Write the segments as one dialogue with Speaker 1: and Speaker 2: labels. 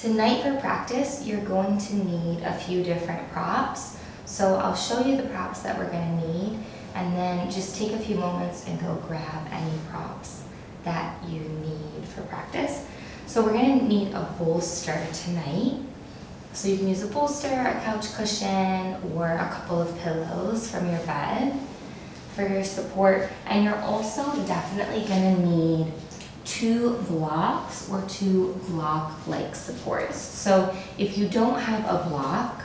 Speaker 1: Tonight for practice, you're going to need a few different props. So I'll show you the props that we're going to need, and then just take a few moments and go grab any props that you need for practice. So we're going to need a bolster tonight. So you can use a bolster, a couch cushion, or a couple of pillows from your bed for your support. And you're also definitely going to need 2 blocks or 2 block-like supports. So if you don't have a block,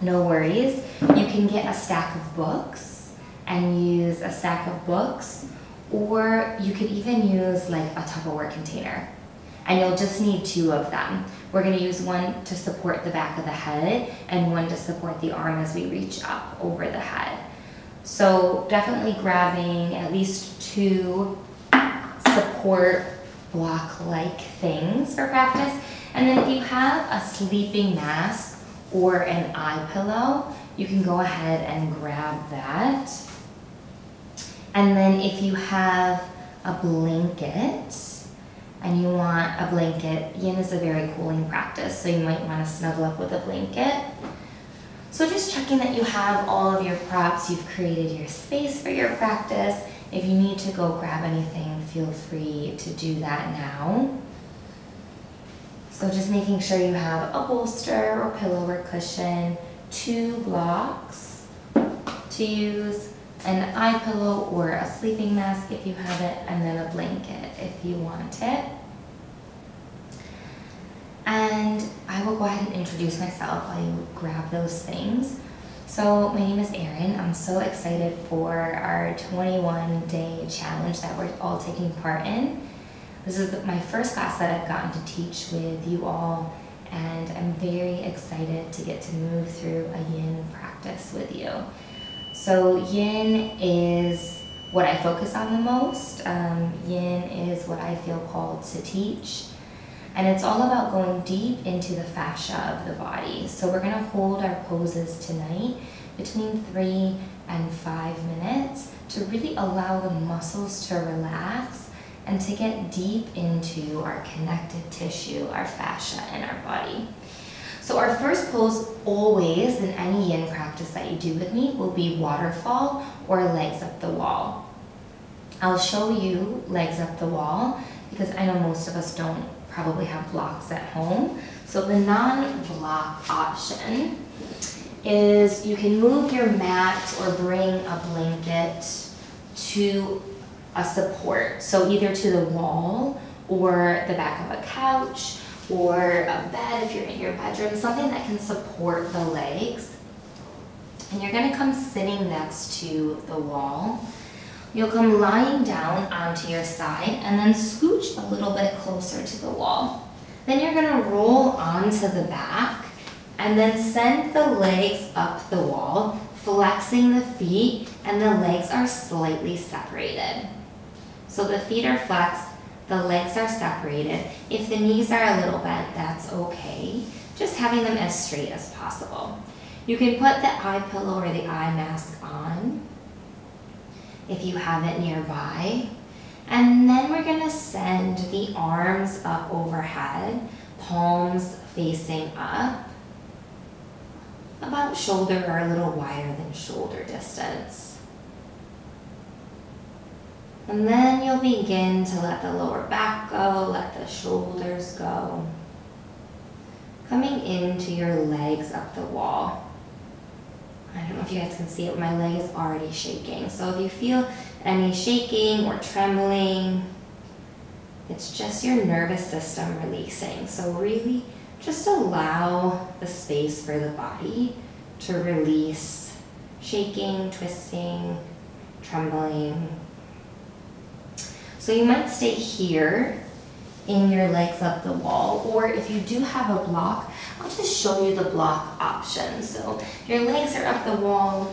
Speaker 1: no worries. You can get a stack of books and use a stack of books, or you could even use like a Tupperware container. And you'll just need 2 of them. We're going to use one to support the back of the head and one to support the arm as we reach up over the head. So definitely grabbing at least 2 support block-like things for practice. And then if you have a sleeping mask or an eye pillow, you can go ahead and grab that. And then if you have a blanket and you want a blanket, yin is a very cooling practice, so you might want to snuggle up with a blanket. So just checking that you have all of your props, you've created your space for your practice. If you need to go grab anything, feel free to do that now. So just making sure you have a bolster or pillow or cushion, 2 blocks to use, an eye pillow or a sleeping mask if you have it, and then a blanket if you want it. And I will go ahead and introduce myself while you grab those things. So my name is Erin. I'm so excited for our 21-day challenge that we're all taking part in. This is my first class that I've gotten to teach with you all, and I'm very excited to get to move through a yin practice with you. So yin is what I focus on the most. Yin is what I feel called to teach. And it's all about going deep into the fascia of the body. So we're going to hold our poses tonight between 3 and 5 minutes to really allow the muscles to relax and to get deep into our connective tissue, our fascia, and our body. So our first pose always in any yin practice that you do with me will be waterfall or legs up the wall. I'll show you legs up the wall because I know most of us don't probably have blocks at home. So the non-block option is you can move your mat or bring a blanket to a support. So either to the wall or the back of a couch or a bed if you're in your bedroom, something that can support the legs. And you're gonna come sitting next to the wall. You'll come lying down onto your side and then scooch a little bit closer to the wall. Then you're gonna roll onto the back and then send the legs up the wall, flexing the feet, and the legs are slightly separated. So the feet are flexed, the legs are separated. If the knees are a little bent, that's okay. Just having them as straight as possible. You can put the eye pillow or the eye mask on if you have it nearby. And then we're gonna send the arms up overhead, palms facing up, about shoulder or a little wider than shoulder distance. And then you'll begin to let the lower back go, let the shoulders go. Coming into your legs up the wall. I don't know if you guys can see it, my leg is already shaking. So if you feel any shaking or trembling, it's just your nervous system releasing. So really just allow the space for the body to release shaking, twisting, trembling. So you might stay here in your legs up the wall, or if you do have a block, I'll just show you the block option. So your legs are up the wall,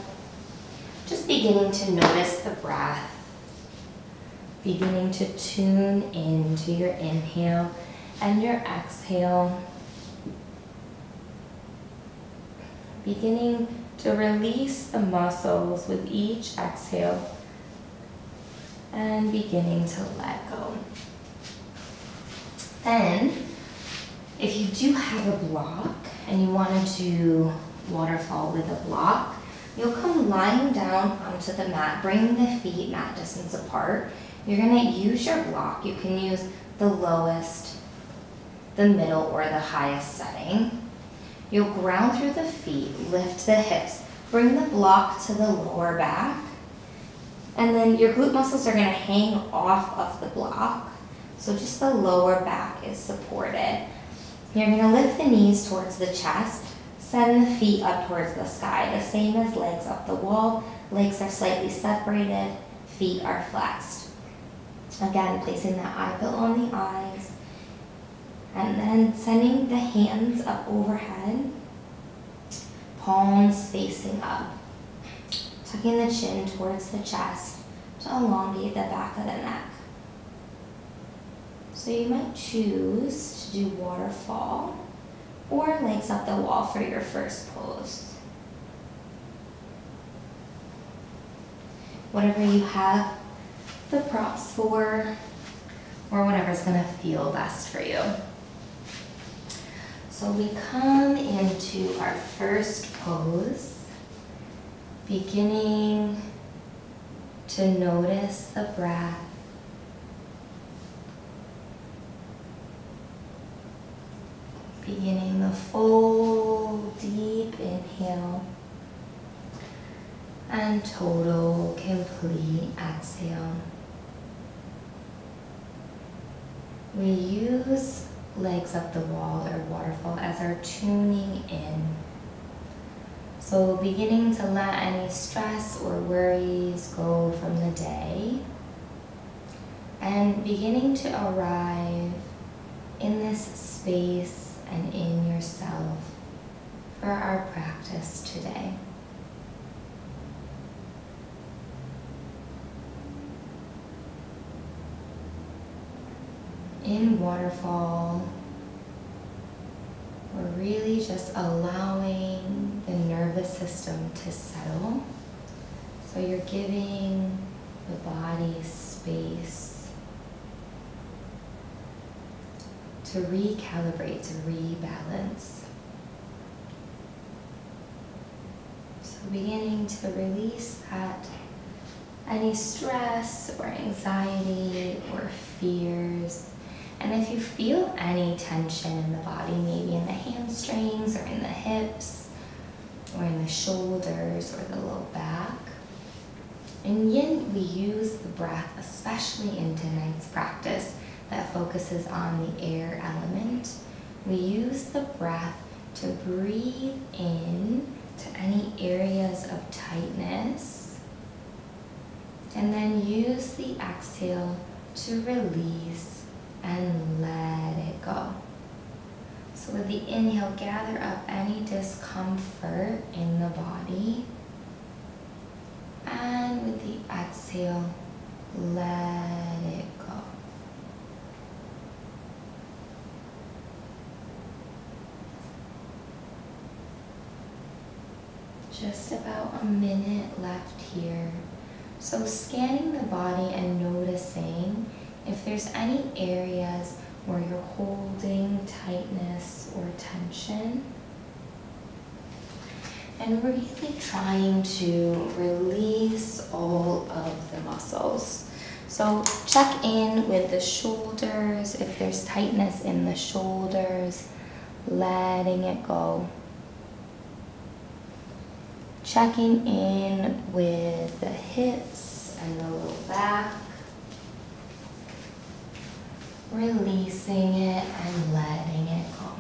Speaker 1: just beginning to notice the breath, beginning to tune into your inhale and your exhale, beginning to release the muscles with each exhale and beginning to let go. Then If you do have a block and you want to do waterfall with a block, you'll come lying down onto the mat, bringing the feet mat distance apart. You're going to use your block. You can use the lowest, the middle, or the highest setting. You'll ground through the feet, lift the hips, bring the block to the lower back, and then your glute muscles are going to hang off of the block, so just the lower back is supported. You're going to lift the knees towards the chest, send the feet up towards the sky, the same as legs up the wall. Legs are slightly separated, feet are flexed. Again, placing that eye pill on the eyes, and then sending the hands up overhead, palms facing up, tucking the chin towards the chest to elongate the back of the neck. So you might choose to do waterfall or legs up the wall for your first pose. Whatever you have the props for, or whatever's gonna feel best for you. So we come into our first pose, beginning to notice the breath. Beginning the full, deep inhale and total, complete exhale. We use legs up the wall or waterfall as our tuning in. So beginning to let any stress or worries go from the day and beginning to arrive in this space and in yourself for our practice today. In waterfall, we're really just allowing the nervous system to settle. So you're giving the body space to recalibrate, to rebalance. So beginning to release that, any stress or anxiety or fears. And if you feel any tension in the body, maybe in the hamstrings or in the hips or in the shoulders or the low back. In Yin, we use the breath, especially in tonight's practice, that focuses on the air element. We use the breath to breathe in to any areas of tightness, and then use the exhale to release and let it go. So with the inhale, gather up any discomfort in the body, and with the exhale, let it go. Just about a minute left here. So scanning the body and noticing if there's any areas where you're holding tightness or tension. And really trying to release all of the muscles. So check in with the shoulders. If there's tightness in the shoulders, letting it go. Checking in with the hips and the low back. Releasing it and letting it go.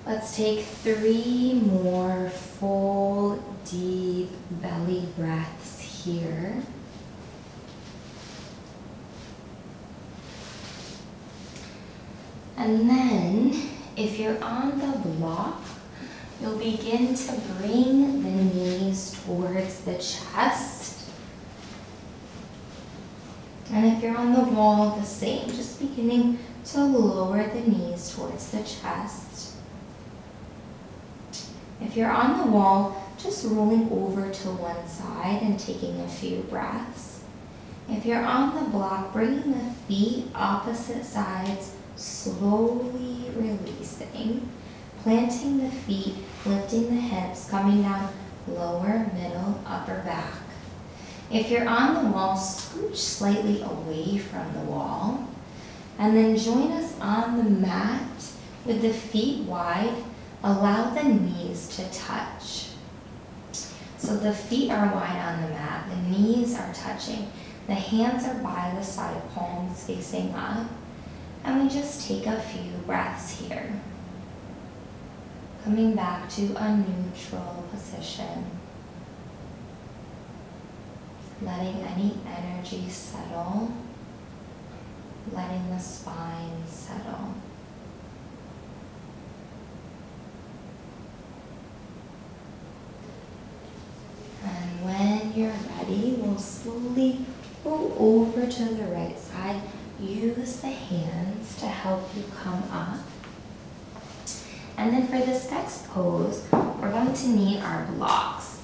Speaker 1: Let's take 3 more full, deep belly breaths here. And then, if you're on the block, you'll begin to bring the knees towards the chest. And if you're on the wall, the same, just beginning to lower the knees towards the chest. If you're on the wall, just rolling over to one side and taking a few breaths. If you're on the block, bringing the feet opposite sides slowly releasing, planting the feet, lifting the hips, coming down lower, middle, upper back. If you're on the wall, scooch slightly away from the wall, and then join us on the mat with the feet wide. Allow the knees to touch. So the feet are wide on the mat, the knees are touching, the hands are by the side, palms facing up, and we just take a few breaths here. Coming back to a neutral position. Letting any energy settle, letting the spine settle. And when you're ready, we'll slowly go over to the right side. Use the hands to help you come up. And then for this next pose, we're going to need our blocks.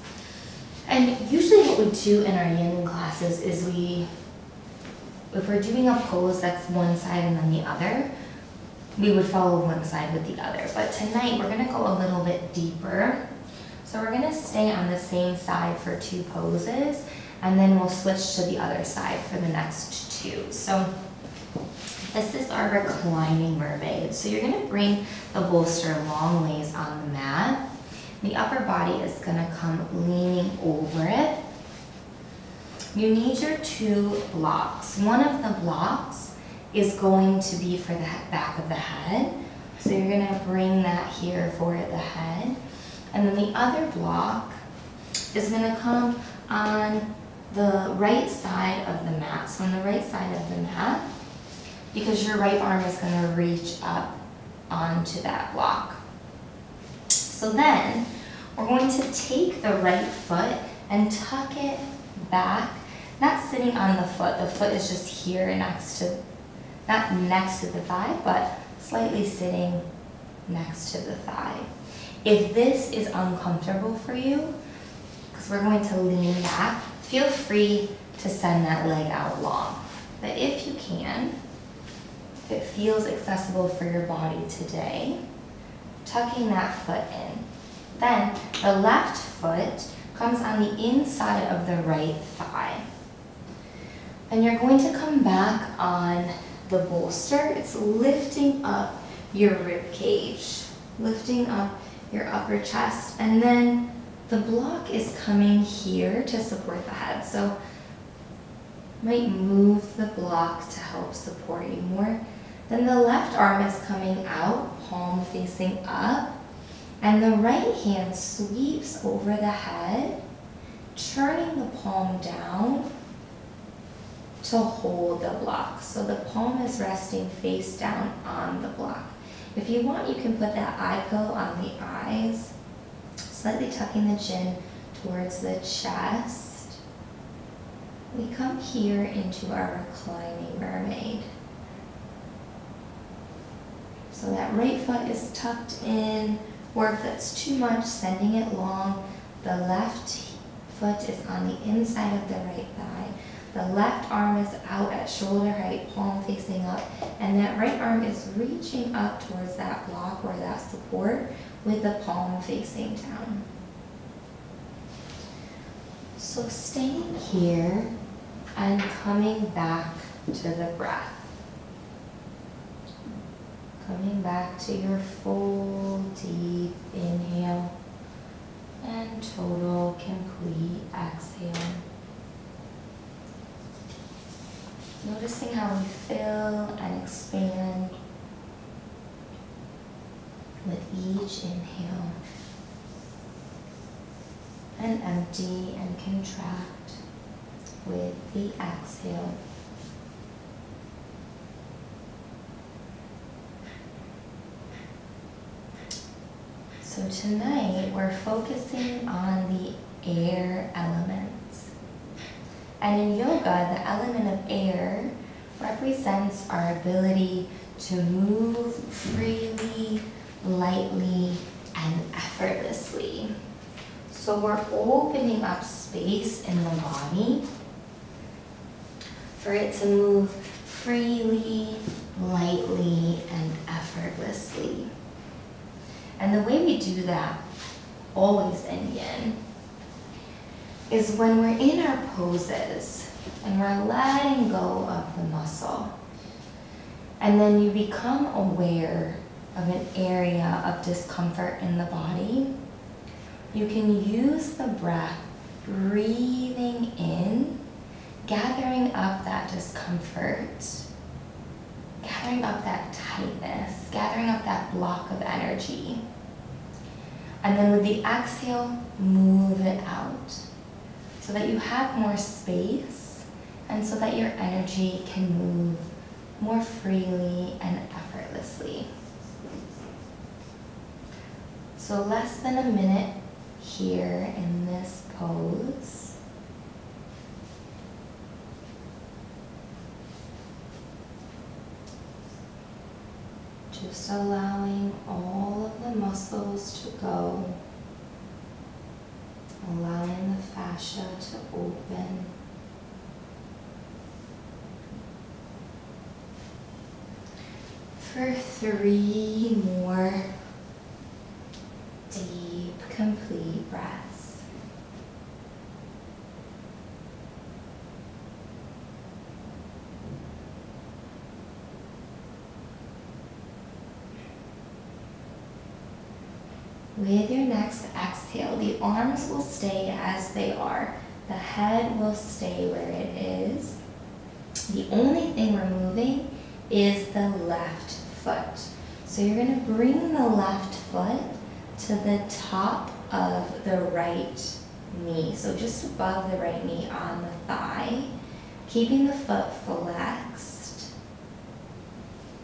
Speaker 1: And usually what we do in our yin classes is if we're doing a pose that's one side and then the other, we would follow one side with the other. But tonight, we're gonna go a little bit deeper. So we're gonna stay on the same side for 2 poses, and then we'll switch to the other side for the next 2. So this is our reclining mermaid. So you're gonna bring the bolster long ways on the mat. The upper body is gonna come leaning over it. You need your 2 blocks. One of the blocks is going to be for the back of the head. So you're gonna bring that here for the head. And then the other block is gonna come on the right side of the mat. So on the right side of the mat, because your right arm is gonna reach up onto that block. So then, we're going to take the right foot and tuck it back, not sitting on the foot is just here next to, not next to the thigh, but slightly sitting next to the thigh. If this is uncomfortable for you, because we're going to lean back, feel free to send that leg out long. But if you can, if it feels accessible for your body today, tucking that foot in. Then the left foot comes on the inside of the right thigh. And you're going to come back on the bolster. It's lifting up your rib cage, lifting up your upper chest, and then the block is coming here to support the head. So might move the block to help support you more. Then the left arm is coming out, palm facing up, and the right hand sweeps over the head, turning the palm down to hold the block. So the palm is resting face down on the block. If you want, you can put that eye pillow on the eyes, slightly tucking the chin towards the chest. We come here into our reclining mermaid. So that right foot is tucked in, or if that's too much, sending it long. The left foot is on the inside of the right thigh. The left arm is out at shoulder height, palm facing up, and that right arm is reaching up towards that block or that support with the palm facing down. So staying here and coming back to the breath. Coming back to your full, deep inhale and total, complete exhale. Noticing how we fill and expand with each inhale, and empty and contract with the exhale. So tonight we're focusing on the air elements. And in yoga, the element of air represents our ability to move freely, lightly, and effortlessly. So we're opening up space in the body for it to move freely, lightly, And the way we do that, always in yin, is when we're in our poses and we're letting go of the muscle. And then you become aware of an area of discomfort in the body. You can use the breath, breathing in, gathering up that discomfort, gathering up that tightness, gathering up that block of energy. And then with the exhale, move it out so that you have more space and so that your energy can move more freely and effortlessly. So less than a minute here in this pose. Just allowing all of the muscles to go, allowing the fascia to open. For 3 more deep, complete breaths. With your next exhale, the arms will stay as they are. The head will stay where it is. The only thing we're moving is the left foot. So you're going to bring the left foot to the top of the right knee. So just above the right knee on the thigh, keeping the foot flexed.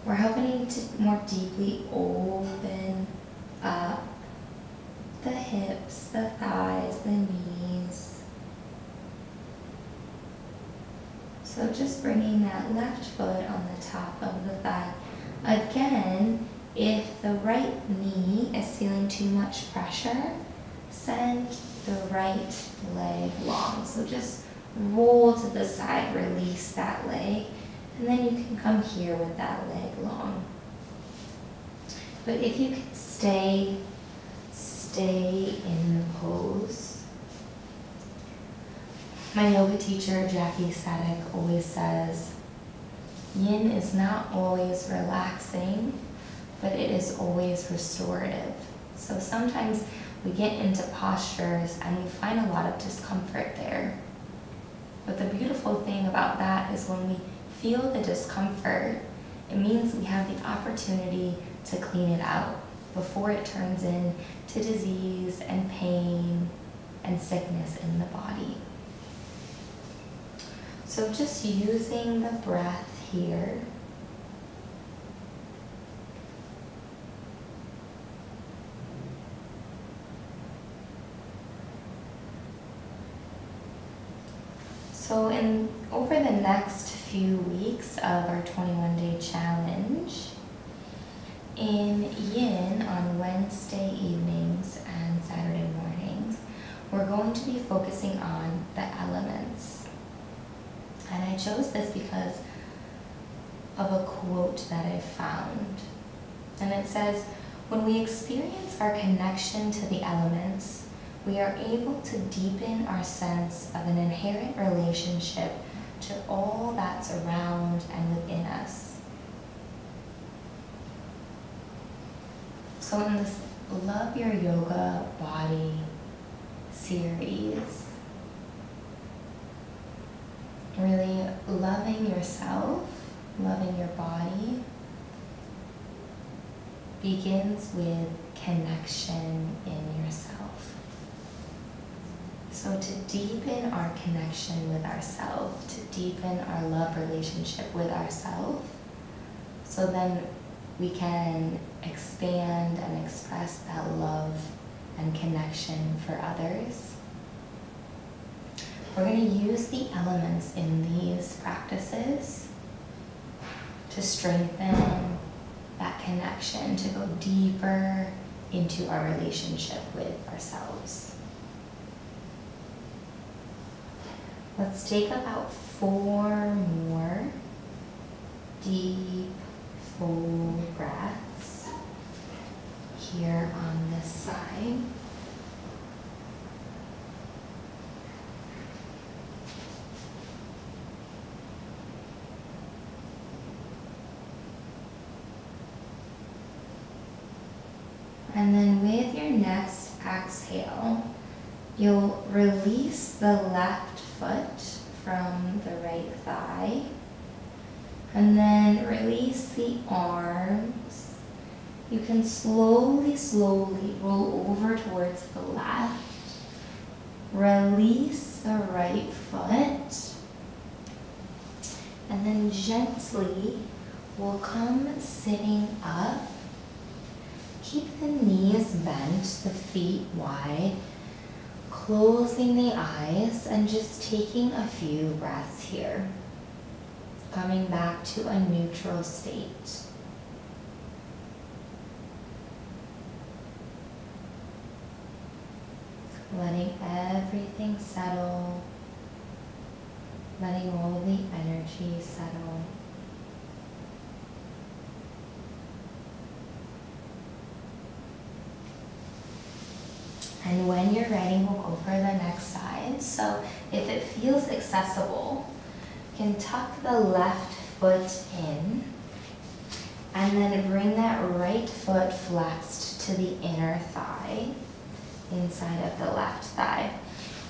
Speaker 1: We're helping to more deeply open up the hips, the thighs, the knees. So just bringing that left foot on the top of the thigh. Again, if the right knee is feeling too much pressure, send the right leg long. So just roll to the side, release that leg, and then you can come here with that leg long. But if you can stay in the pose. My yoga teacher, Jackie Sadek, always says, yin is not always relaxing, but it is always restorative. So sometimes we get into postures and we find a lot of discomfort there. But the beautiful thing about that is when we feel the discomfort, it means we have the opportunity to clean it out before it turns into disease and pain and sickness in the body. So just using the breath here. So over the next few weeks of our 21-day challenge, in yin on Wednesday evenings and Saturday mornings, we're going to be focusing on the elements. And I chose this because of a quote that I found. And it says, when we experience our connection to the elements, we are able to deepen our sense of an inherent relationship to all that's around and within us. So in this Love Your Yoga Body series, really loving yourself, loving your body, begins with connection in yourself. So to deepen our connection with ourselves, to deepen our love relationship with ourselves, so then we can expand and express that love and connection for others. We're going to use the elements in these practices to strengthen that connection, to go deeper into our relationship with ourselves. Let's take about 4 more deep, full breaths here on this side. And then with your next exhale, you'll release the left foot from the right thigh. And then release the arms. You can slowly roll over towards the left. Release the right foot. And then gently, we'll come sitting up. Keep the knees bent, the feet wide, closing the eyes and just taking a few breaths here. Coming back to a neutral state. Letting everything settle, letting all the energy settle. And when you're ready, we'll go for the next side. So if it feels accessible, you can tuck the left foot in and then bring that right foot flexed to the inner thigh, inside of the left thigh.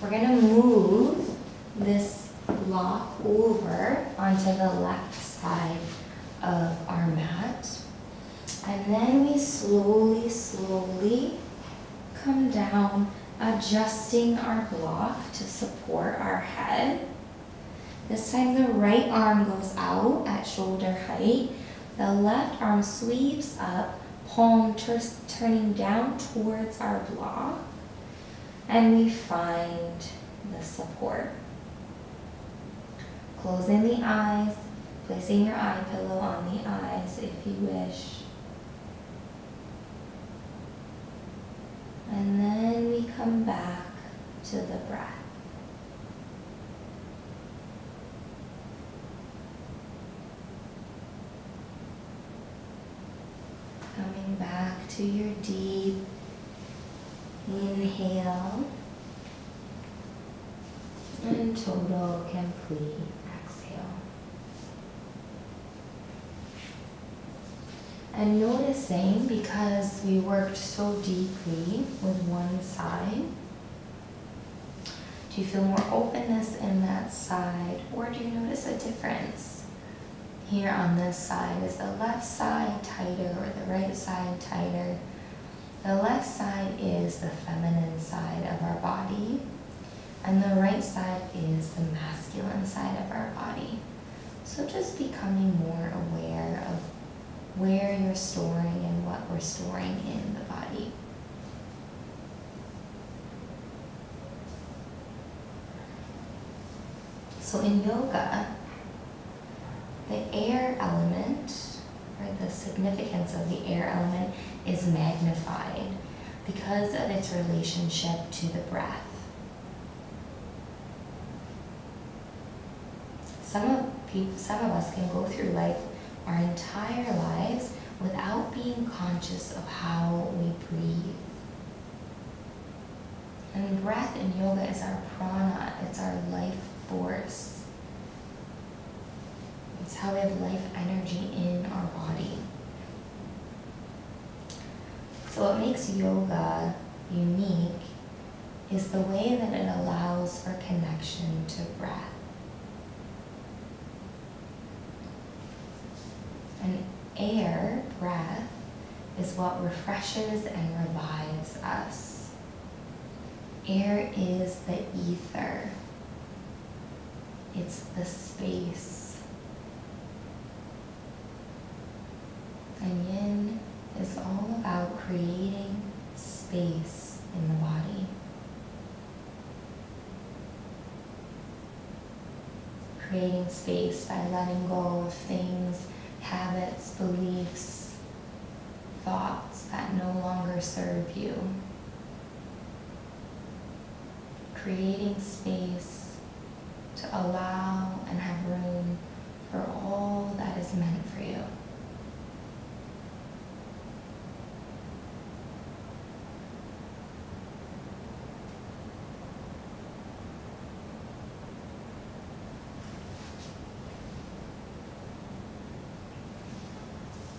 Speaker 1: We're gonna move this block over onto the left side of our mat. And then we slowly come down, adjusting our block to support our head. This time the right arm goes out at shoulder height. The left arm sweeps up, palm turning down towards our block. And we find the support. Closing the eyes, placing your eye pillow on the eyes if you wish. And then we come back to the breath. Coming back to your deep inhale and total complete exhale. And noticing, because we worked so deeply with one side, do you feel more openness in that side, or do you notice a difference? Here on this side, is the left side tighter or the right side tighter? The left side is the feminine side of our body, and the right side is the masculine side of our body. So just becoming more aware of where you're storing and what we're storing in the body. So in yoga, the air element, or the significance of the air element, is magnified because of its relationship to the breath. Some of us can go through life our entire lives without being conscious of how we breathe. And breath in yoga is our prana, it's our life force. It's how we have life energy in our body. So what makes yoga unique is the way that it allows for connection to breath. And air, breath, is what refreshes and revives us. Air is the ether. It's the space. And yin is all about creating space in the body. Creating space by letting go of things, habits, beliefs, thoughts that no longer serve you. Creating space to allow and have room for all that is meant for you.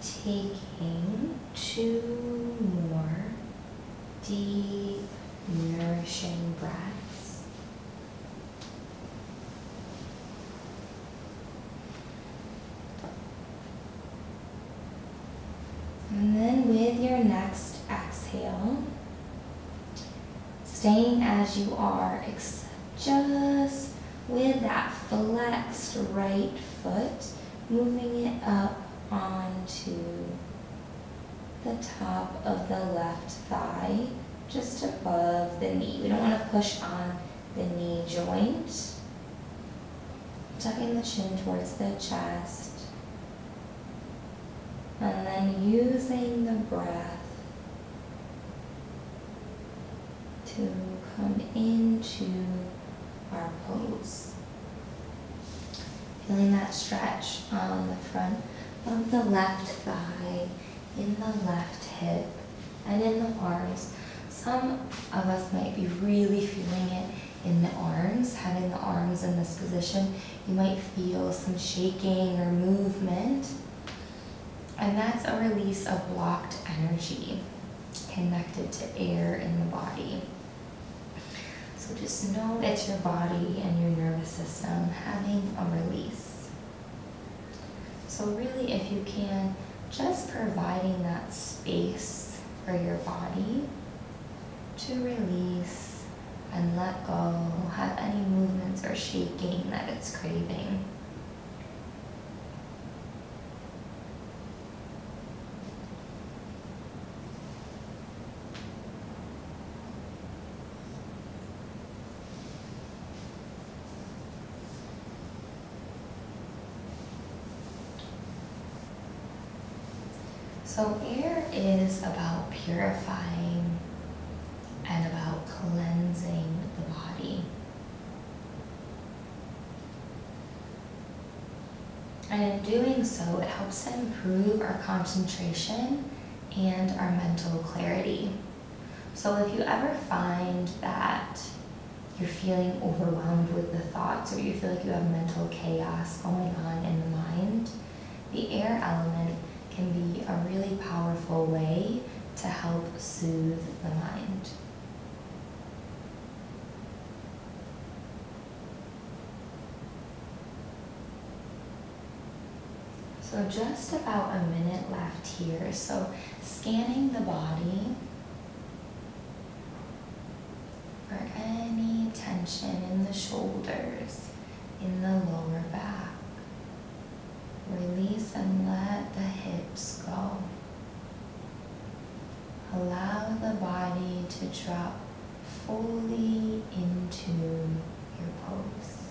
Speaker 1: Taking 2 more deep, nourishing breaths. And then with your next exhale, staying as you are, except just with that flexed right foot, moving it up onto the top of the left thigh, just above the knee. We don't want to push on the knee joint. Tucking the chin towards the chest. And then using the breath to come into our pose. Feeling that stretch on the front of the left thigh, in the left hip, and in the arms. Some of us might be really feeling it in the arms, having the arms in this position. You might feel some shaking or movement. And that's a release of blocked energy connected to air in the body. So just know it's your body and your nervous system having a release. So really, if you can, just providing that space for your body to release and let go, have any movements or shaking that it's craving. So air is about purifying and about cleansing the body. And in doing so, it helps to improve our concentration and our mental clarity. So if you ever find that you're feeling overwhelmed with the thoughts, or you feel like you have mental chaos going on in the mind, the air element can be a really powerful way to help soothe the mind. So just about a minute left here. So scanning the body for any tension in the shoulders, in the lower back. Release and let the hips go. Allow the body to drop fully into your pose.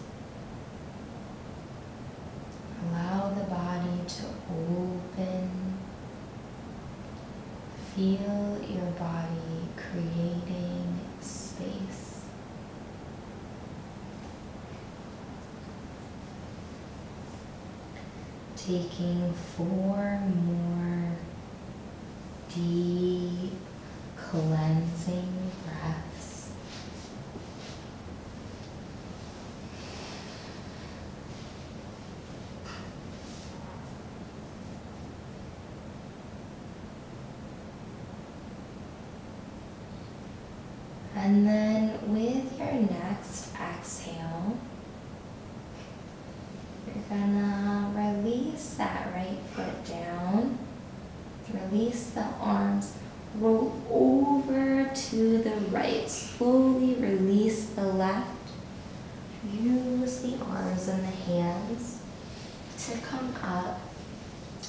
Speaker 1: Allow the body to open. Feel your body creating space. Taking 4 more deep, cleansing breaths. And then with your next exhale, you're gonna release that right foot down, release the arms, roll over to the right, slowly release the left. Use the arms and the hands to come up,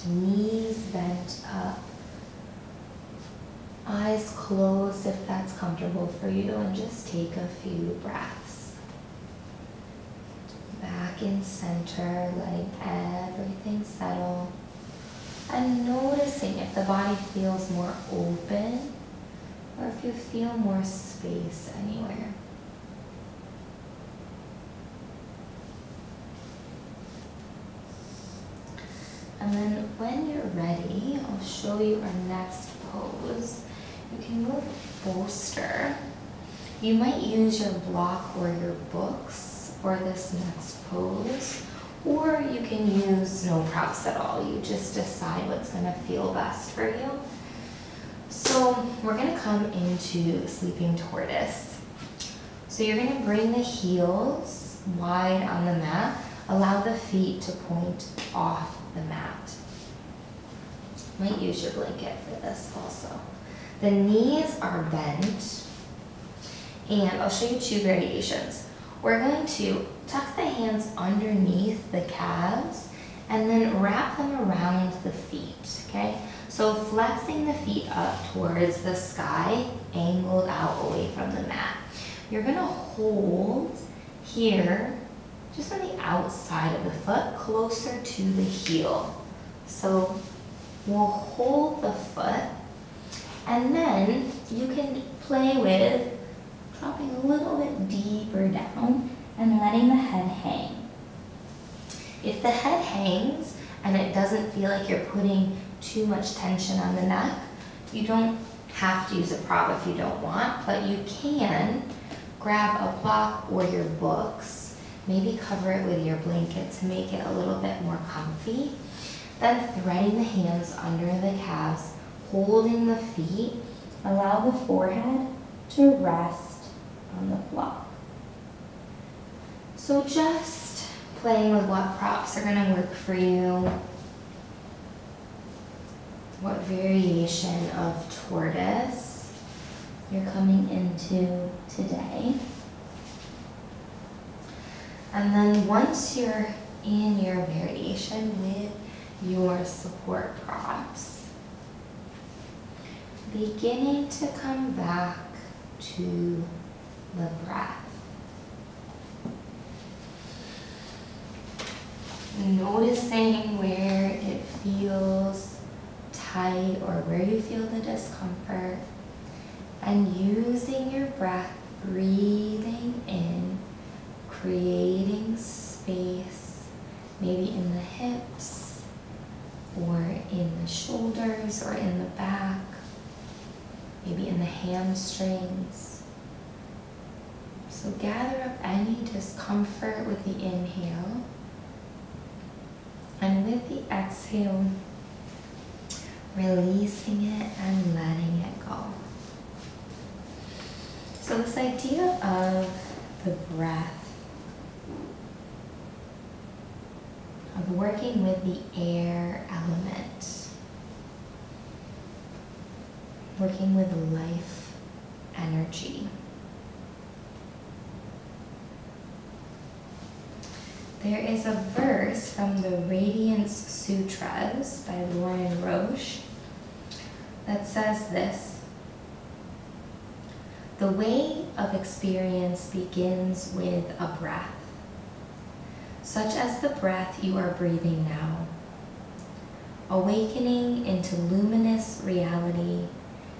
Speaker 1: knees bent up, eyes closed if that's comfortable for you, and just take a few breaths. Back in center, letting everything settle, and noticing if the body feels more open or if you feel more space anywhere. And then when you're ready, I'll show you our next pose. You can move bolster. You might use your block or your books for this next pose, or you can use no props at all. You just decide what's gonna feel best for you. So we're gonna come into sleeping tortoise. So you're gonna bring the heels wide on the mat. Allow the feet to point off the mat. Might use your blanket for this also. The knees are bent, and I'll show you two variations. We're going to tuck the hands underneath the calves and then wrap them around the feet, okay? So flexing the feet up towards the sky, angled out away from the mat. You're gonna hold here, just on the outside of the foot, closer to the heel. So we'll hold the foot, and then you can play with dropping a little bit deeper down and letting the head hang. If the head hangs and it doesn't feel like you're putting too much tension on the neck, you don't have to use a prop if you don't want, but you can grab a block or your books, maybe cover it with your blanket to make it a little bit more comfy. Then threading the hands under the calves, holding the feet, allow the forehead to rest on the block. So just playing with what props are gonna work for you, what variation of tortoise you're coming into today. And then once you're in your variation with your support props, beginning to come back to the breath. Noticing where it feels tight or where you feel the discomfort, and using your breath, breathing in, creating space, maybe in the hips or in the shoulders or in the back, maybe in the hamstrings. So gather up any discomfort with the inhale, and with the exhale, releasing it and letting it go. So this idea of the breath, of working with the air element, working with life energy. There is a verse from the Radiance Sutras by Lauren Roche that says this: the way of experience begins with a breath, such as the breath you are breathing now. Awakening into luminous reality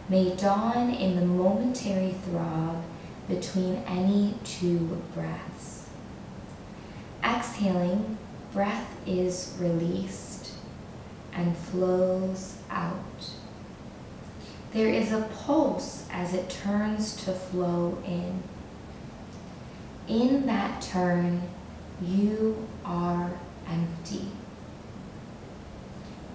Speaker 1: may dawn in the momentary throb between any two breaths. Exhaling, breath is released and flows out. There is a pulse as it turns to flow in. In that turn, you are empty.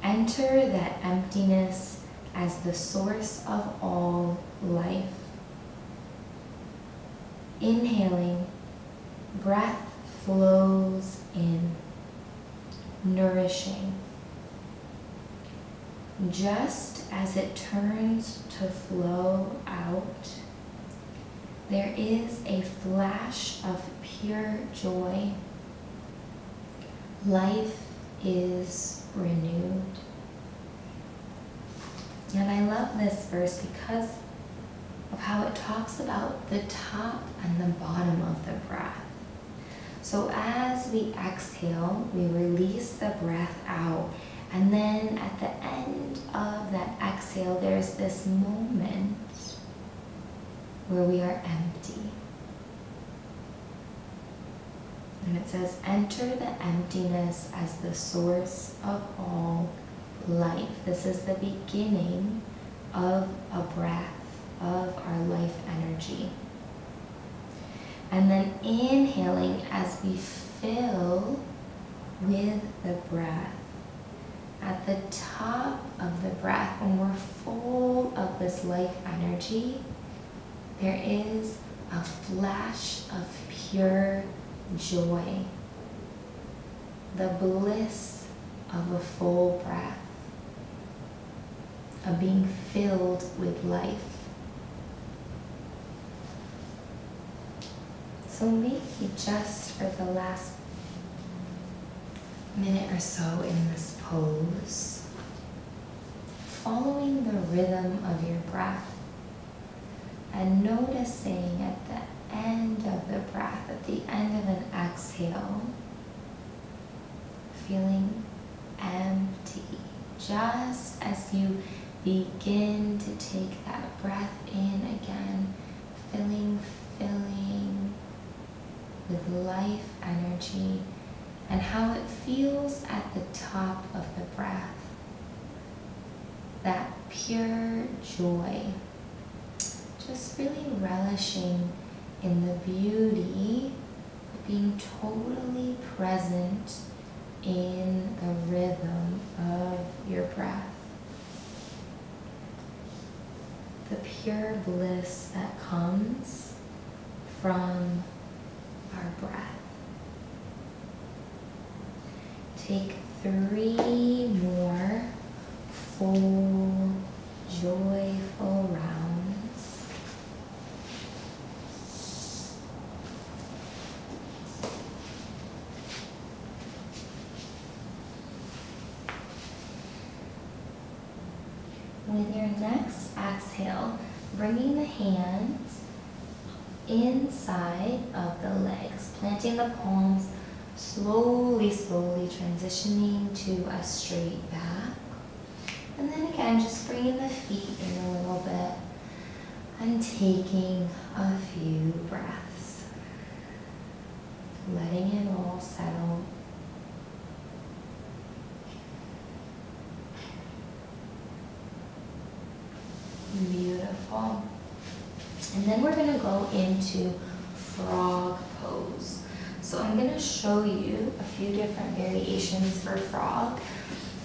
Speaker 1: Enter that emptiness as the source of all life. Inhaling, breath flows in, nourishing. Just as it turns to flow out, there is a flash of pure joy. Life is renewed. And I love this verse because of how it talks about the top and the bottom of the breath. So as we exhale, we release the breath out. And then at the end of that exhale, there's this moment where we are empty. And it says, enter the emptiness as the source of all life. This is the beginning of a breath, of our life energy. And then inhaling as we fill with the breath. At the top of the breath, when we're full of this life energy, there is a flash of pure joy, the bliss of a full breath, of being filled with life. So maybe just for the last minute or so in this pose, following the rhythm of your breath and noticing at the end of the breath, at the end of an exhale, feeling empty, just as you begin to take that breath in again, filling with life energy, and how it feels at the top of the breath. That pure joy. Just really relishing in the beauty of being totally present in the rhythm of your breath. The pure bliss that comes from our breath. Take 3 more full, joyful rounds. With your next exhale, bringing the hands inside of the legs, planting the palms, slowly transitioning to a straight back. And then again, just bringing the feet in a little bit and taking a few breaths. Letting it all settle. Beautiful. And then we're going to go into frog pose. So I'm going to show you a few different variations for frog,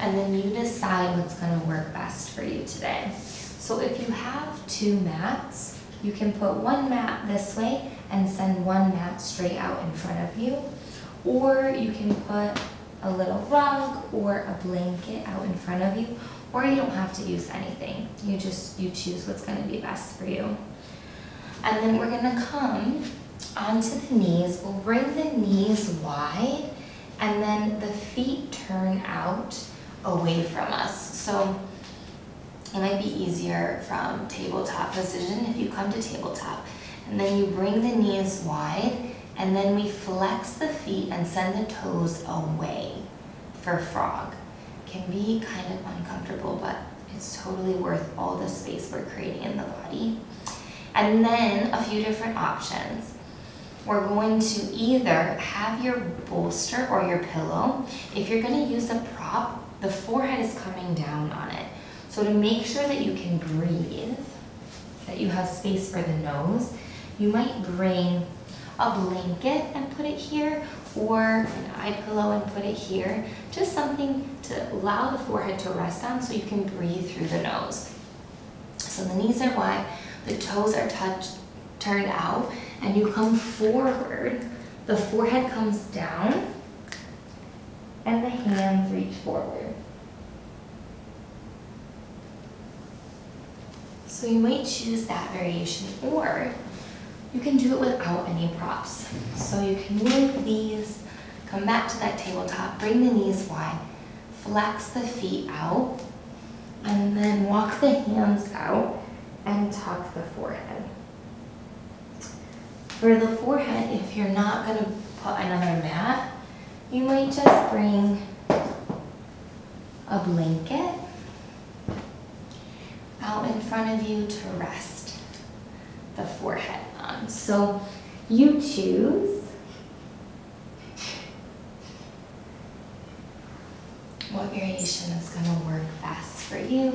Speaker 1: and then you decide what's going to work best for you today. So if you have 2 mats, you can put 1 mat this way and send 1 mat straight out in front of you, or you can put a little rug or a blanket out in front of you, or you don't have to use anything. You choose what's going to be best for you. And then we're going to come onto the knees. We'll bring the knees wide, and then the feet turn out away from us. So it might be easier from tabletop position if you come to tabletop. And then you bring the knees wide, and then we flex the feet and send the toes away for frog. Can be kind of uncomfortable, but it's totally worth all the space we're creating in the body. And then a few different options. We're going to either have your bolster or your pillow. If you're going to use a prop, the forehead is coming down on it. So to make sure that you can breathe, that you have space for the nose, you might bring a blanket and put it here, or an eye pillow and put it here. Just something to allow the forehead to rest on so you can breathe through the nose. So the knees are wide, the toes are turned out, and you come forward. The forehead comes down, and the hands reach forward. So you might choose that variation, or you can do it without any props. So you can move these, come back to that tabletop, bring the knees wide, flex the feet out, and then walk the hands out and tuck the forehead. For the forehead, if you're not going to put another mat, you might just bring a blanket out in front of you to rest the forehead on. So you choose what variation is going to work best for you,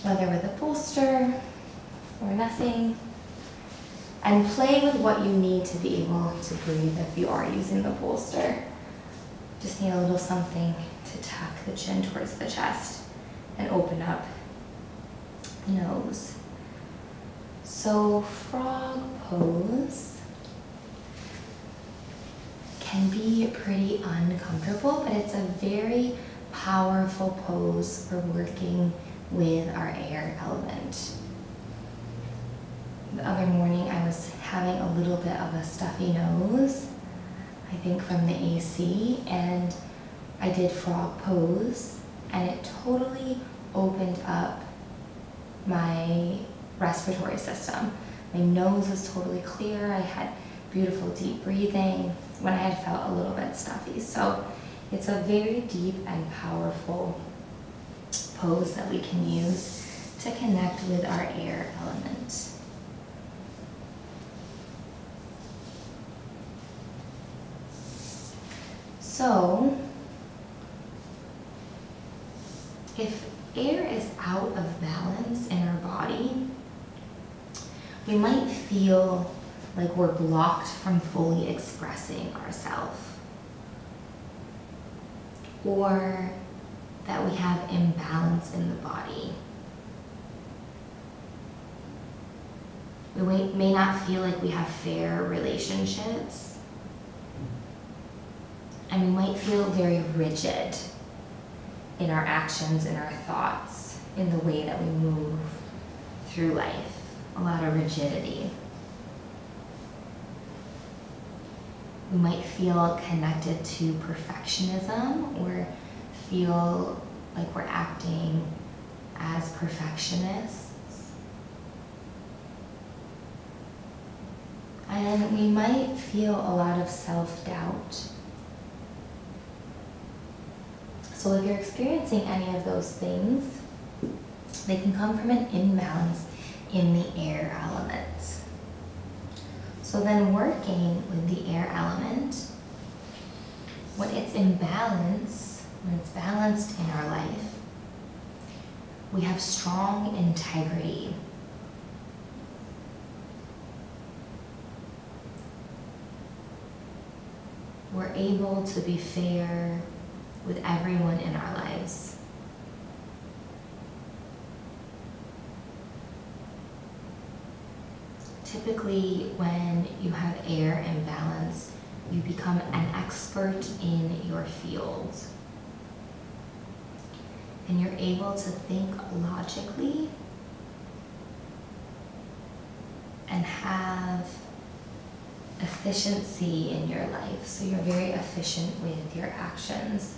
Speaker 1: whether with a bolster or nothing. And play with what you need to be able to breathe if you are using the bolster. Just need a little something to tuck the chin towards the chest and open up the nose. So frog pose can be pretty uncomfortable, but it's a very powerful pose for working with our air element. The other morning I was having a little bit of a stuffy nose, I think from the AC, and I did frog pose and it totally opened up my respiratory system. My nose was totally clear. I had beautiful deep breathing when I had felt a little bit stuffy. So it's a very deep and powerful pose that we can use to connect with our air element. So if air is out of balance in our body, we might feel like we're blocked from fully expressing ourselves, or that we have imbalance in the body. We may not feel like we have fair relationships, and we might feel very rigid in our actions, in our thoughts, in the way that we move through life. A lot of rigidity. We might feel connected to perfectionism or feel like we're acting as perfectionists. And we might feel a lot of self-doubt. So if you're experiencing any of those things, they can come from an imbalance in the air element. So then working with the air element, when it's in balance, when it's balanced in our life, we have strong integrity. We're able to be fair with everyone in our lives. Typically, when you have air imbalance, you become an expert in your field. And you're able to think logically and have efficiency in your life. So you're very efficient with your actions.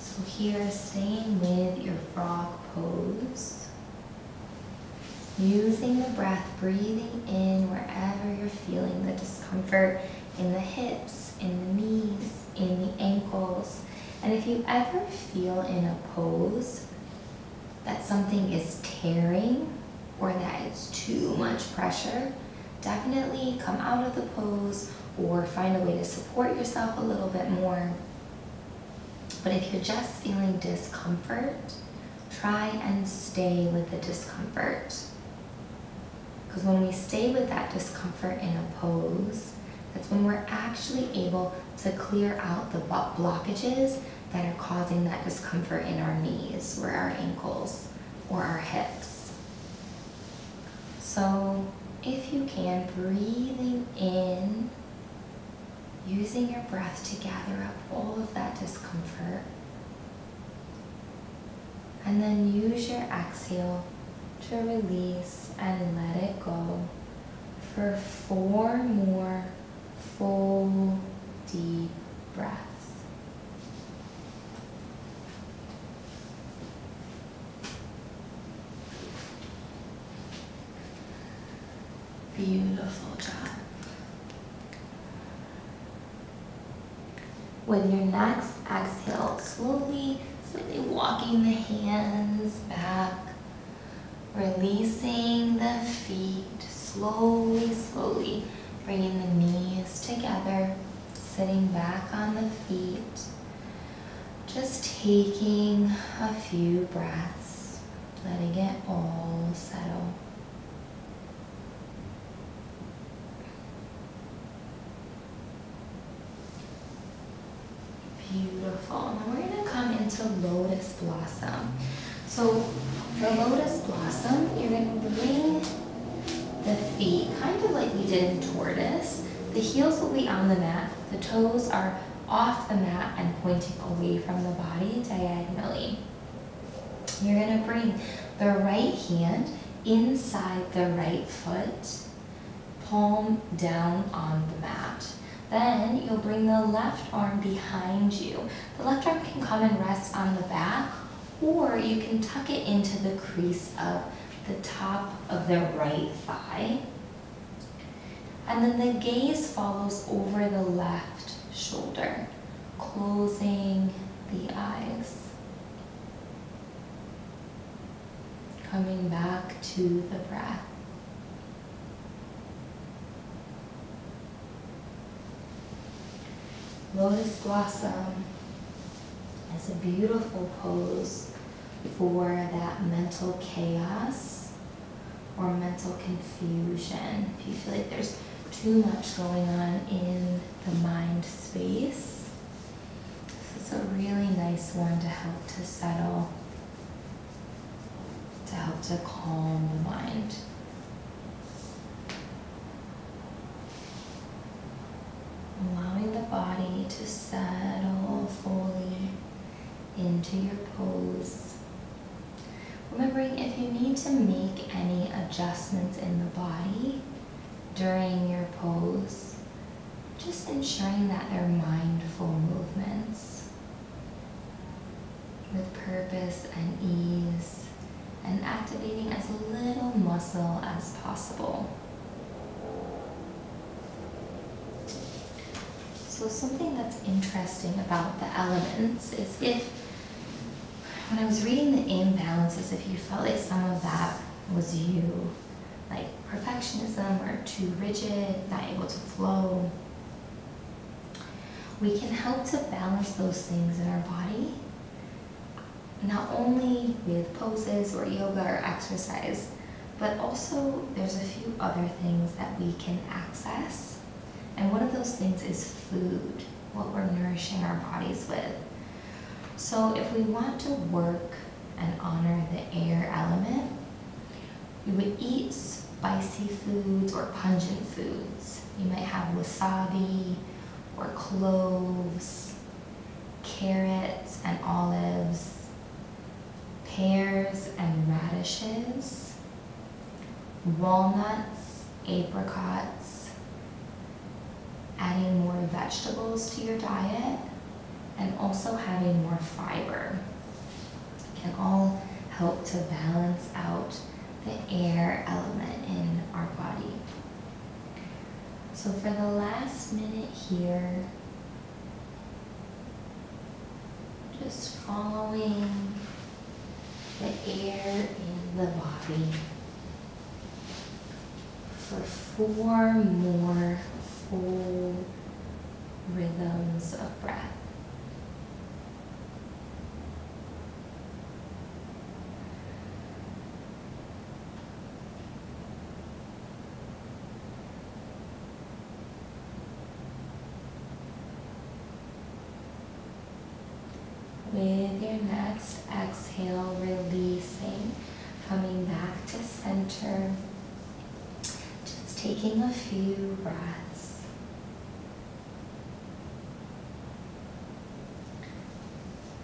Speaker 1: So here, staying with your frog pose, using the breath, breathing in wherever you're feeling the discomfort, in the hips, in the knees, in the ankles. And if you ever feel in a pose that something is tearing or that it's too much pressure, definitely come out of the pose or find a way to support yourself a little bit more. But if you're just feeling discomfort, try and stay with the discomfort. Because when we stay with that discomfort in a pose, that's when we're actually able to clear out the blockages that are causing that discomfort in our knees or our ankles or our hips. So if you can, breathing in, using your breath to gather up all of that discomfort, and then use your exhale to release and let it go for 4 more full deep breaths. Beautiful job. With your next exhale, slowly walking the hands back, releasing the feet, slowly bringing the knees together, sitting back on the feet, Just taking a few breaths, letting it all settle. Beautiful. Now we're going to come into lotus blossom. So for lotus blossom, you're going to bring the feet kind of like we did in tortoise. The heels will be on the mat. The toes are off the mat and pointing away from the body diagonally. You're going to bring the right hand inside the right foot, palm down on the mat. Then you'll bring the left arm behind you. The left arm can come and rest on the back, or you can tuck it into the crease of the top of the right thigh. And then the gaze follows over the left shoulder, closing the eyes. Coming back to the breath. Lotus blossom is a beautiful pose for that mental chaos or mental confusion. If you feel like there's too much going on in the mind space, this is a really nice one to help to settle, to help to calm the mind. Allowing the body to settle fully into your pose. Remembering if you need to make any adjustments in the body during your pose, just ensuring that they're mindful movements with purpose and ease, and activating as little muscle as possible. So something that's interesting about the elements is when I was reading the imbalances, if you felt like some of that was you, like perfectionism or too rigid, not able to flow, we can help to balance those things in our body, not only with poses or yoga or exercise, but also there's a few other things that we can access. And one of those things is food, what we're nourishing our bodies with. So if we want to work and honor the air element, we would eat spicy foods or pungent foods. You might have wasabi or cloves, carrots and olives, pears and radishes, walnuts, apricots, adding more vegetables to your diet, and also having more fiber can all help to balance out the air element in our body. So for the last minute here, just following the air in the body for 4 more full rhythms of breath. With your next exhale, releasing, coming back to center, just taking a few breaths.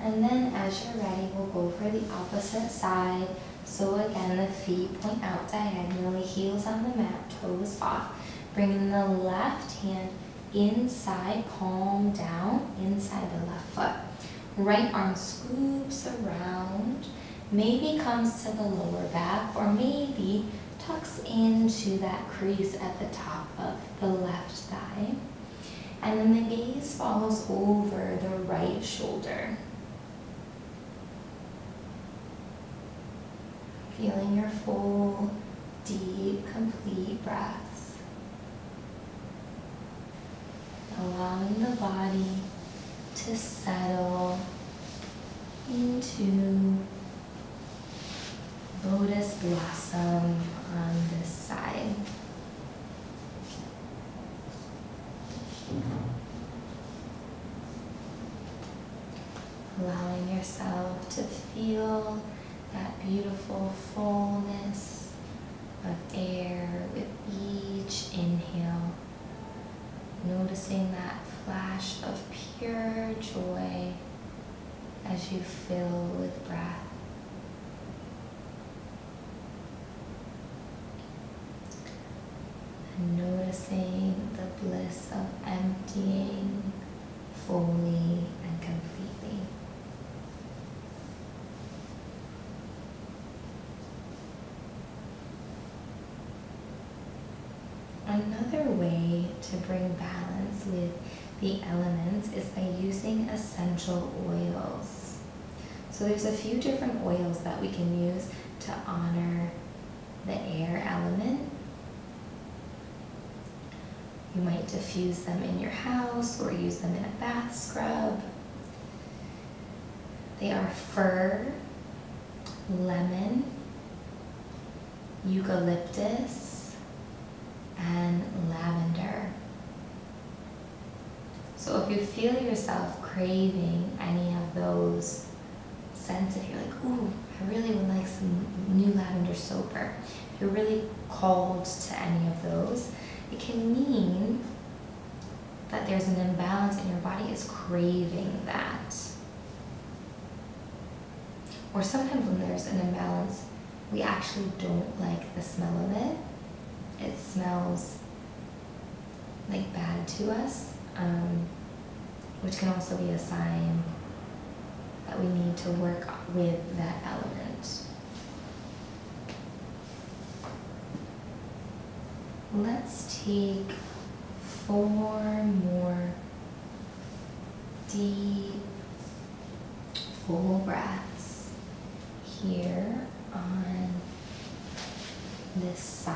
Speaker 1: And then as you're ready, we'll go for the opposite side. So again, the feet point out diagonally, heels on the mat, toes off. Bringing the left hand inside, palm down, inside the left foot. Right arm scoops around, maybe comes to the lower back, or maybe tucks into that crease at the top of the left thigh. And then the gaze follows over the right shoulder. Feeling your full, deep, complete breaths. Allowing the body to settle blossom on this side. Allowing yourself to feel that beautiful fullness of air with each inhale. Noticing that flash of pure joy as you fill with breath. And noticing the bliss of emptying fully and completely. Another way to bring balance with the elements is by using essential oils. So there's a few different oils that we can use to honor the air element. You might diffuse them in your house or use them in a bath scrub. They are fir, lemon, eucalyptus, and lavender. So if you feel yourself craving any of those scents, if you're like, ooh, I really would like some new lavender soap, or if you're really called to any of those, it can mean that there's an imbalance and your body is craving that. Or sometimes when there's an imbalance, we actually don't like the smell of it. It smells like bad to us, which can also be a sign that we need to work with that element. Let's take 4 more deep, full breaths here on this side.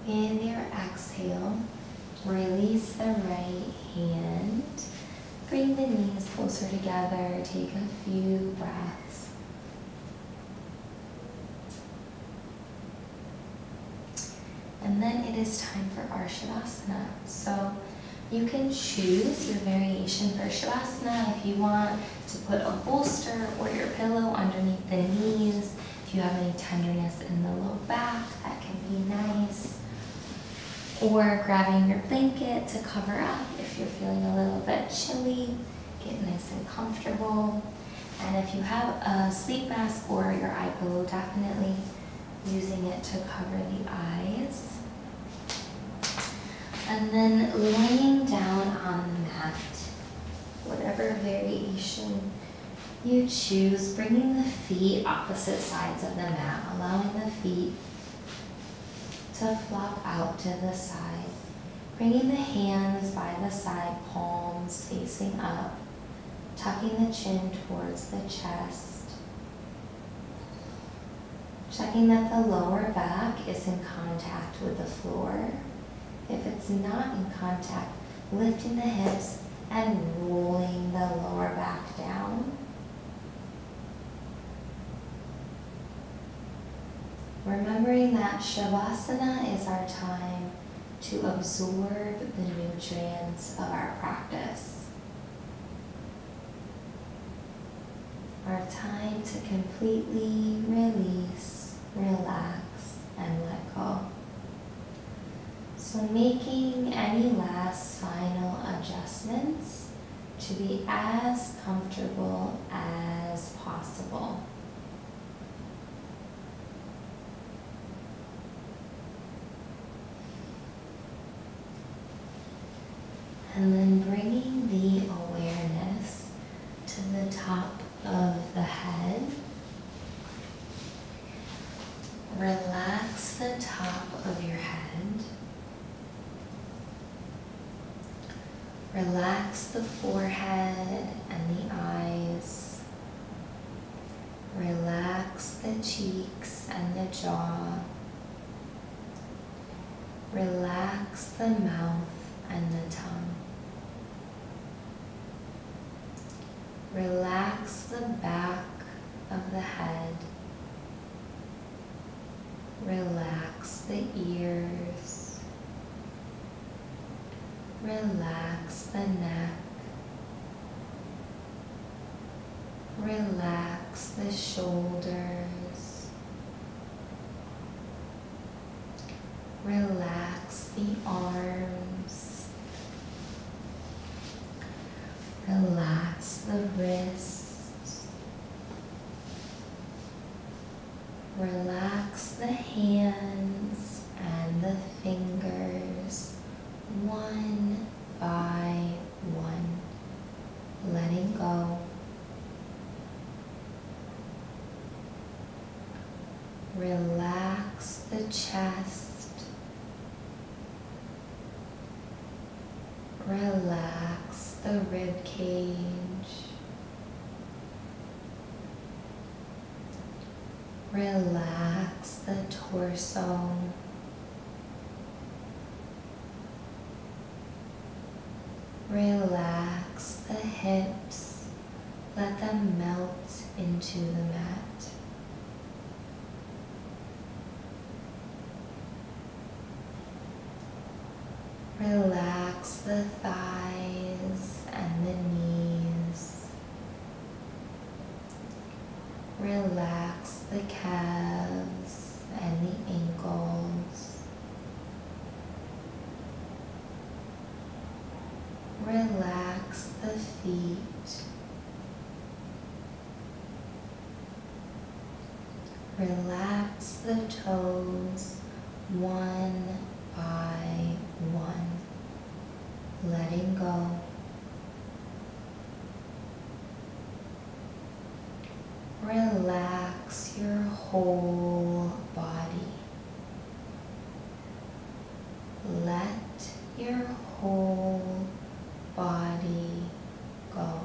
Speaker 1: In your exhale, release the right hand. Bring the knees closer together. Take a few breaths. And then it is time for our Shavasana. So you can choose your variation for Shavasana if you want to put a bolster or your pillow underneath the knees. If you have any tenderness in the low back, that can be nice. Or grabbing your blanket to cover up if you're feeling a little bit chilly. Get nice and comfortable. And if you have a sleep mask or your eye pillow, definitely using it to cover the eyes. And then laying down on the mat, whatever variation you choose, bringing the feet opposite sides of the mat, allowing the feet to flop out to the side. Bringing the hands by the side, palms facing up, tucking the chin towards the chest. Checking that the lower back is in contact with the floor. If it's not in contact, lifting the hips and rolling the lower back down. Remembering that Shavasana is our time to absorb the nutrients of our practice. Our time to completely release, relax, and let go. So making any last final adjustments to be as comfortable as possible. And then bringing the awareness to the top of the head. Relax the top of your head. Relax the forehead and the eyes. Relax the cheeks and the jaw. Relax the mouth and the tongue. Relax the back of the head. Relax the ears. Relax the neck. Relax the shoulders. Relax the arms. Relax the wrists. Relax the hands and the fingers, one by one, letting go. Relax the chest. Relax the rib cage. Relax the torso. Relax the hips. Let them melt into the mat. Relax the thighs and the knees. Relax the calves and the ankles. Relax the feet. Relax the toes one by one, letting go. Relax your whole body. Let your whole body go.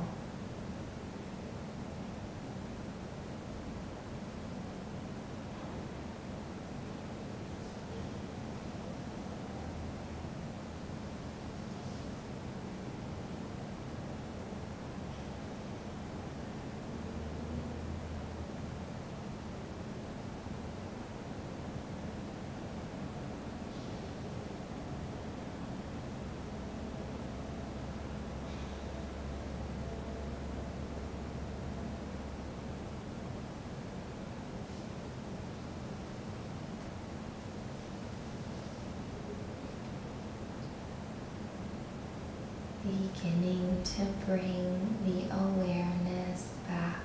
Speaker 1: Beginning to bring the awareness back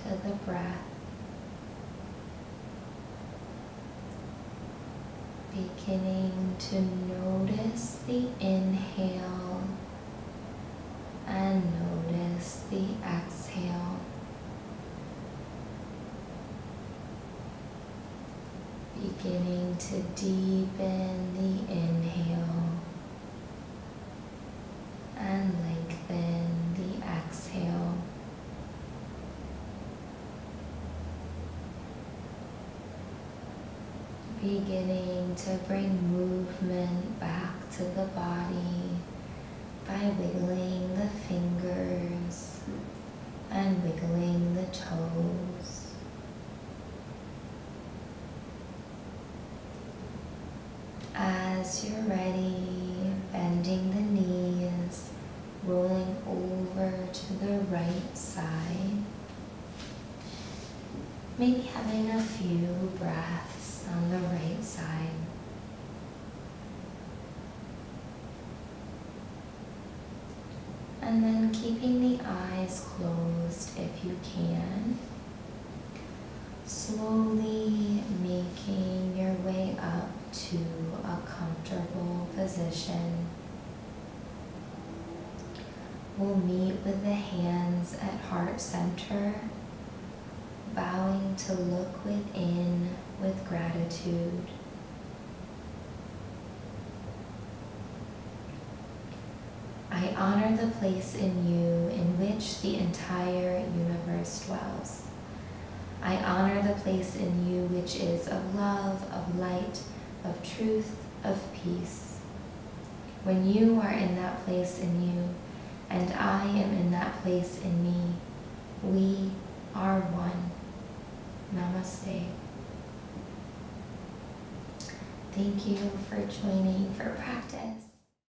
Speaker 1: to the breath. Beginning to notice the inhale and notice the exhale. Beginning to deepen the inhale and lengthen the exhale. Beginning to bring movement back to the body by wiggling the fingers and wiggling the toes. As you're ready, bending the knees, rolling over to the right side. Maybe having a few breaths on the right side. And then keeping the eyes closed if you can. Slowly making your way up to a comfortable position. We'll meet with the hands at heart center, bowing to look within with gratitude. I honor the place in you in which the entire universe dwells. I honor the place in you which is of love, of light, of truth, of peace. When you are in that place in you, and I am in that place in me, we are one. Namaste. Thank you for joining for practice.